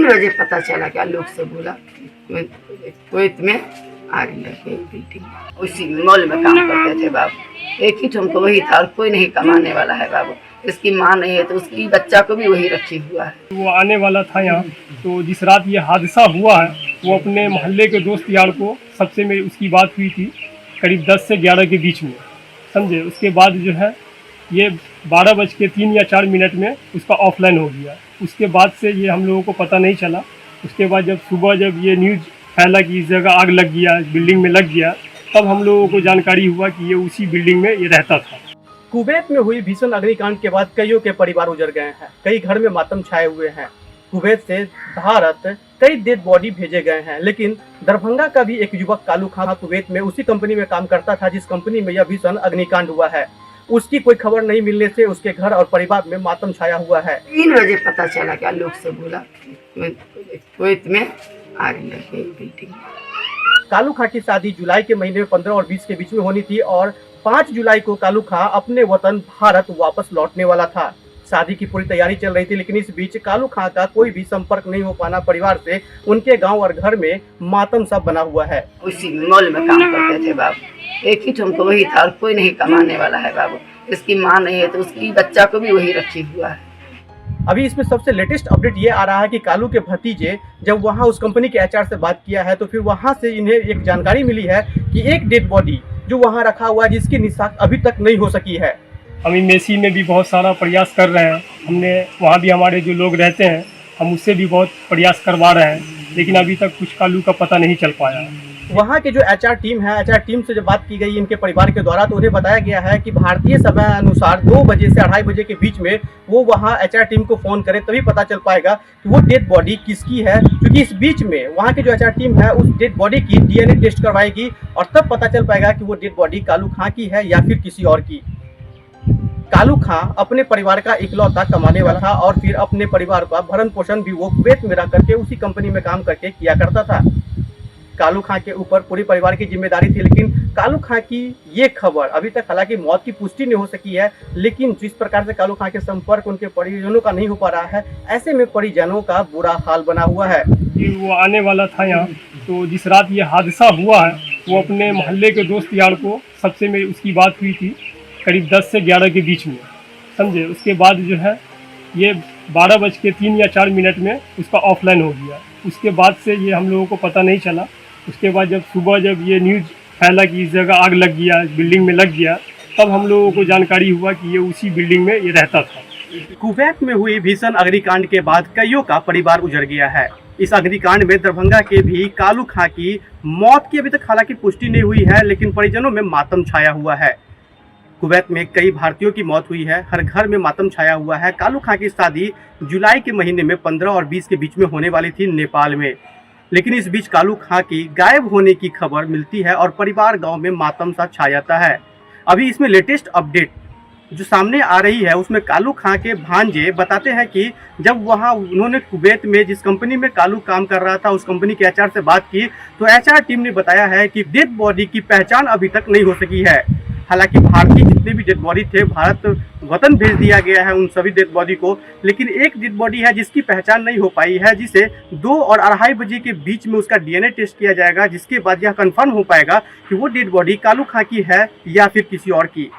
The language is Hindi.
3 बजे पता चला कि लोग से बोला कुवैत में आग लग गई बिल्डिंग। उसी मॉल में काम करते थे बाबू, एक ही ठुमको वही था और कोई नहीं कमाने वाला है बाबू। इसकी माँ नहीं है तो उसकी बच्चा को भी वही रखी हुआ है। वो आने वाला था यहाँ, तो जिस रात ये हादसा हुआ है वो अपने मोहल्ले के दोस्त यार को सबसे मेरी उसकी बात हुई थी करीब 10 से 11 के बीच में, समझे। उसके बाद जो है ये 12:03 या 4 मिनट में उसका ऑफलाइन हो गया। उसके बाद से ये हम लोगों को पता नहीं चला। उसके बाद जब सुबह जब ये न्यूज़ फैला कि इस जगह आग लग गया, बिल्डिंग में लग गया, तब हम लोगों को जानकारी हुआ कि ये उसी बिल्डिंग में ये रहता था। कुवैत में हुई भीषण अग्निकांड के बाद कईयों के परिवार उजड़ गए हैं, कई घर में मातम छाए हुए हैं। कुवैत से भारत कई डेड बॉडी भेजे गए हैं, लेकिन दरभंगा का भी एक युवक कालू खां कुवैत में उसी कंपनी में काम करता था जिस कंपनी में यह भीषण अग्निकांड हुआ है। उसकी कोई खबर नहीं मिलने से उसके घर और परिवार में मातम छाया हुआ है। 3 बजे पता चला कि लोग से बोला कुवैत में आग लग गई बिल्डिंग। कालू खां की शादी जुलाई के महीने में 15 और 20 के बीच में होनी थी और 5 जुलाई को कालू खां अपने वतन भारत वापस लौटने वाला था। शादी की पूरी तैयारी चल रही थी, लेकिन इस बीच कालू खां का कोई भी संपर्क नहीं हो पाना परिवार से उनके गांव और घर में मातम सा बना हुआ है। उसी मॉल में काम करते थे बाबू, एक ही ठुमको वही था और कोई नहीं कमाने वाला है बाबू। इसकी माँ नहीं है तो उसकी बच्चा को भी वही रखी हुआ है। अभी इसमें सबसे लेटेस्ट अपडेट ये आ रहा है कि कालू के भतीजे जब वहां उस कंपनी के एचआर से बात किया है तो फिर वहां से इन्हें एक जानकारी मिली है कि एक डेड बॉडी जो वहां रखा हुआ है जिसकी निशान अभी तक नहीं हो सकी है। हम मेसी में भी बहुत सारा प्रयास कर रहे हैं, हमने वहाँ भी हमारे जो लोग रहते हैं हम उससे भी बहुत प्रयास करवा रहे हैं, लेकिन अभी तक कुछ कालू का पता नहीं चल पाया। वहाँ के जो एचआर टीम है, एचआर टीम से जब बात की गई इनके परिवार के द्वारा तो उन्हें बताया गया है कि भारतीय समय अनुसार 2 बजे से 2:30 बजे के बीच में वो वहाँ एचआर टीम को फोन करे तभी पता चल पाएगा कि वो डेड बॉडी किसकी है, क्योंकि इस बीच में वहाँ के जो एचआर टीम है उस डेड बॉडी की डीएनए टेस्ट करवाएगी और तब पता चल पाएगा कि वो डेड बॉडी कालू खां की है या फिर किसी और की। कालू खां अपने परिवार का इकलौता कमाने वाला था और फिर अपने परिवार का भरण पोषण भी वो कुवैत में रह करके उसी कंपनी में काम करके किया करता था। कालू खां के ऊपर पूरी परिवार की जिम्मेदारी थी, लेकिन कालू खां की ये खबर अभी तक हालांकि मौत की पुष्टि नहीं हो सकी है, लेकिन जिस प्रकार से कालू खां के संपर्क उनके परिजनों का नहीं हो पा रहा है, ऐसे में परिजनों का बुरा हाल बना हुआ है। वो आने वाला था यहाँ, तो जिस रात ये हादसा हुआ है वो अपने मोहल्ले के दोस्त यार को सबसे मेरी उसकी बात हुई थी करीब 10 से 11 के बीच में, समझे। उसके बाद जो है ये 12:03 या 4 मिनट में उसका ऑफलाइन हो गया। उसके बाद से ये हम लोगों को पता नहीं चला। उसके बाद जब सुबह जब ये न्यूज़ फैला कि इस जगह आग लग गया, बिल्डिंग में लग गया, तब हम लोगों को जानकारी हुआ कि ये उसी बिल्डिंग में ये रहता था। कुवैत में हुई भीषण अग्निकांड के बाद कईयों का परिवार उजड़ गया है। इस अग्निकांड में दरभंगा के भी कालू खां की मौत की अभी तक हालांकि पुष्टि नहीं हुई है, लेकिन परिजनों में मातम छाया हुआ है। कुवैत में कई भारतीयों की मौत हुई है, हर घर में मातम छाया हुआ है। कालू खां की शादी जुलाई के महीने में 15 और 20 के बीच में होने वाली थी नेपाल में, लेकिन इस बीच कालू खां की गायब होने की खबर मिलती है और परिवार गांव में मातम सा छा जाता है। अभी इसमें लेटेस्ट अपडेट जो सामने आ रही है उसमें कालू खां के भांजे बताते हैं कि जब वहां उन्होंने कुवैत में जिस कंपनी में कालू काम कर रहा था उस कंपनी के एचआर से बात की तो एचआर टीम ने बताया है कि डेड बॉडी की पहचान अभी तक नहीं हो सकी है। हालांकि भारतीय जितने भी डेड बॉडी थे भारत वतन भेज दिया गया है उन सभी डेड बॉडी को, लेकिन एक डेड बॉडी है जिसकी पहचान नहीं हो पाई है, जिसे 2 और 2:30 बजे के बीच में उसका डीएनए टेस्ट किया जाएगा, जिसके बाद यह कंफर्म हो पाएगा कि वो डेड बॉडी कालू खां की है या फिर किसी और की।